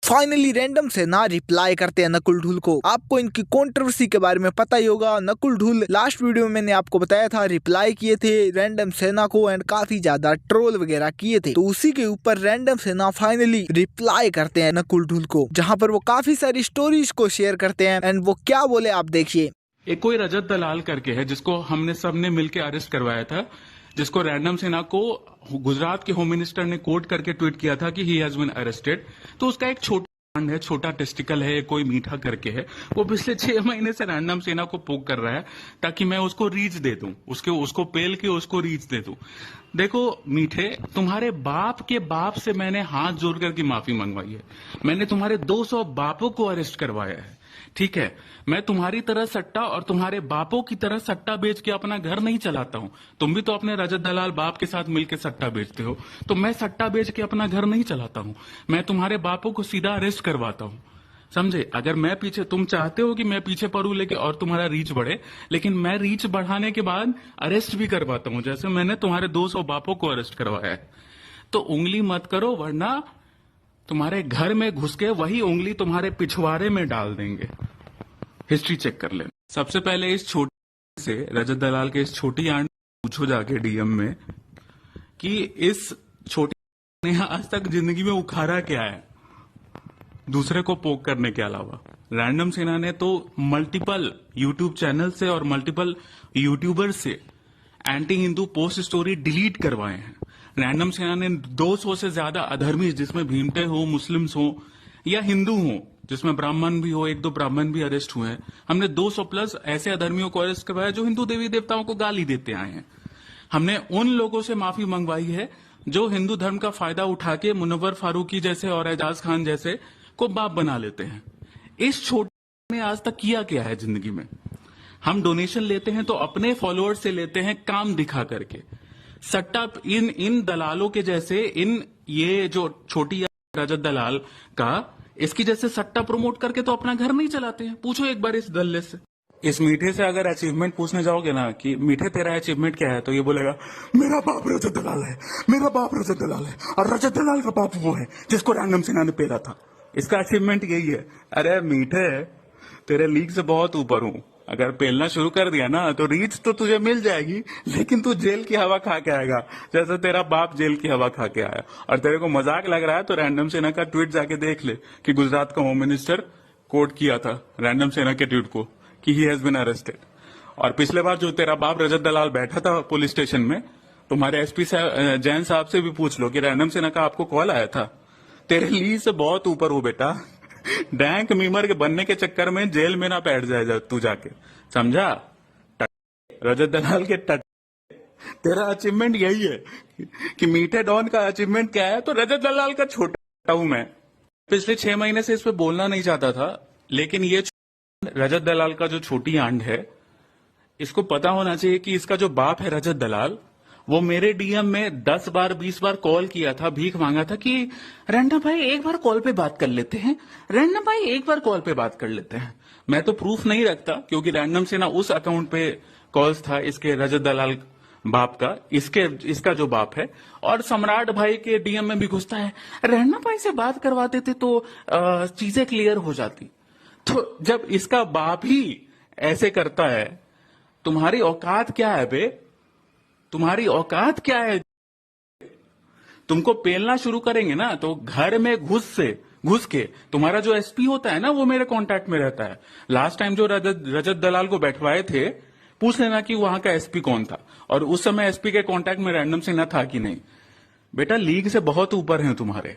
Finally random से ना reply करते हैं नकुल ढूल को। आपको इनकी कंट्रोवर्सी के बारे में पता ही होगा। नकुल ढूल लास्ट वीडियो में मैंने आपको बताया था रिप्लाई किए थे रैंडम सेना को एंड काफी ज्यादा ट्रोल वगैरह किए थे। तो उसी के ऊपर रैंडम सेना फाइनली रिप्लाई करते हैं नकुल ढूल को, जहाँ पर वो काफी सारी स्टोरीज को शेयर करते हैं एंड वो क्या बोले आप देखिए। एक कोई रजत दलाल करके है जिसको हमने सबने मिलकर अरेस्ट करवाया था, जिसको रैंडम सेना को गुजरात के होम मिनिस्टर ने कोट करके ट्वीट किया था कि ही हैज बीन अरेस्टेड। तो उसका एक छोटा है, छोटा टेस्टिकल है, कोई मीठा करके है, वो पिछले 6 महीने से रैंडम सेना को पोक कर रहा है ताकि मैं उसको रीच दे दूं, उसको पेल के उसको रीच दे दूं। देखो मीठे, तुम्हारे बाप के बाप से मैंने हाथ जोड़ कर की माफी मंगवाई है। मैंने तुम्हारे 200 बापों को अरेस्ट करवाया है, ठीक है। मैं तुम्हारी तरह सट्टा और तुम्हारे बापों की तरह सट्टा बेच के अपना घर नहीं चलाता हूं। तुम भी तो अपने रजत दलाल बाप के साथ मिलकर सट्टा बेचते हो, तो मैं सट्टा बेच के अपना घर नहीं चलाता हूं। मैं तुम्हारे बापों को सीधा अरेस्ट करवाता हूं, समझे। अगर मैं पीछे, तुम चाहते हो कि मैं पीछे पड़ूं लेके और तुम्हारा रीच बढ़े, लेकिन मैं रीच बढ़ाने के बाद अरेस्ट भी करवाता हूं, जैसे मैंने तुम्हारे 200 बापों को अरेस्ट करवाया है। तो उंगली मत करो, वरना तुम्हारे घर में घुस के वही उंगली तुम्हारे पिछवाड़े में डाल देंगे। हिस्ट्री चेक कर लेना। सबसे पहले इस छोटी से रजत दलाल के इस छोटी आंट पूछो जाके डीएम में कि इस छोटी ने आज तक जिंदगी में उखाड़ा क्या है दूसरे को पोक करने के अलावा। रैंडम सेना ने तो मल्टीपल यूट्यूब चैनल से और मल्टीपल यूट्यूबर से anti Hindu post story delete करवाए हैं। रैंडम सेना ने 200 से ज्यादा अधर्मी, जिसमें भीमटे हो, मुस्लिम्स हो या हिंदू हो, जिसमें ब्राह्मण भी हो, 1-2 ब्राह्मण भी अरेस्ट हुए हैं। हमने 200 प्लस ऐसे अधर्मियों को अरेस्ट करवाया जो हिंदू देवी देवताओं को गाली देते आए हैं। हमने उन लोगों से माफी मंगवाई है जो हिंदू धर्म का फायदा उठा के मुनव्वर फारूकी जैसे और एजाज खान जैसे को बाप बना लेते हैं। इस छोटे ने आज तक किया क्या है जिंदगी में? हम डोनेशन लेते हैं तो अपने फॉलोअर्स से लेते हैं काम दिखा करके। सट्टा इन दलालों के जैसे, ये जो छोटी रजत दलाल का, इसकी जैसे सट्टा प्रमोट करके तो अपना घर नहीं चलाते हैं। पूछो एक बार इस दल्ले से। इस मीठे से अगर अचीवमेंट पूछने जाओगे ना कि मीठे तेरा अचीवमेंट क्या है, तो ये बोलेगा मेरा बाप रजत दलाल है, मेरा बाप रजत दलाल है, और रजत दलाल का बाप वो है जिसको रैंडम सेना ने पेला था। इसका अचीवमेंट यही है। अरे मीठे, तेरे लीग से बहुत ऊपर हूं। अगर पेलना शुरू कर दिया ना तो रीच तो तुझे मिल जाएगी, लेकिन तू जेल की हवा खा के आएगा जैसे तेरा बाप जेल की हवा खा के आया। और तेरे को मजाक लग रहा है तो रैंडम सेना का ट्वीट जाके देख ले कि गुजरात का होम मिनिस्टर कोट किया था रैंडम सेना के ट्वीट को कि ही हैज बीन अरेस्टेड। और पिछले बार जो तेरा बाप रजत दलाल बैठा था पुलिस स्टेशन में, तुम्हारे एसपी जैन साहब से भी पूछ लो कि रैंडम सेना का आपको कॉल आया था। तेरे लीज से बहुत ऊपर हो बेटा। डैंक मीमर के बनने के चक्कर में जेल में ना बैठ जाए तू जाके, समझा? रजत दलाल के तेरा अचीवमेंट यही है कि मीठे डॉन का अचीवमेंट क्या है, तो रजत दलाल का छोटा हूं मैं। पिछले 6 महीने से इस पे बोलना नहीं चाहता था, लेकिन ये रजत दलाल का जो छोटी आंट है, इसको पता होना चाहिए कि इसका जो बाप है रजत दलाल, वो मेरे डीएम में 10 बार 20 बार कॉल किया था, भीख मांगा था कि रैंडम भाई एक बार कॉल पे बात कर लेते हैं, रैंडम भाई एक बार कॉल पे बात कर लेते हैं। मैं तो प्रूफ नहीं रखता क्योंकि रैंडम से ना उस अकाउंट पे कॉल्स था इसके रजत दलाल बाप का, इसका जो बाप है। और सम्राट भाई के डीएम में भी घुसता है, रैंडम भाई से बात करवा देते तो चीजें क्लियर हो जाती। तो जब इसका बाप ही ऐसे करता है, तुम्हारी औकात क्या है बे? तुम्हारी औकात क्या है? तुमको पेलना शुरू करेंगे ना तो घर में घुस के तुम्हारा जो एसपी होता है ना, वो मेरे कांटेक्ट में रहता है। लास्ट टाइम जो रजत दलाल को बैठवाए थे, पूछ लेना कि वहां का एसपी कौन था और उस समय एसपी के कांटेक्ट में रैंडम सेना था कि नहीं। बेटा लीग से बहुत ऊपर है तुम्हारे।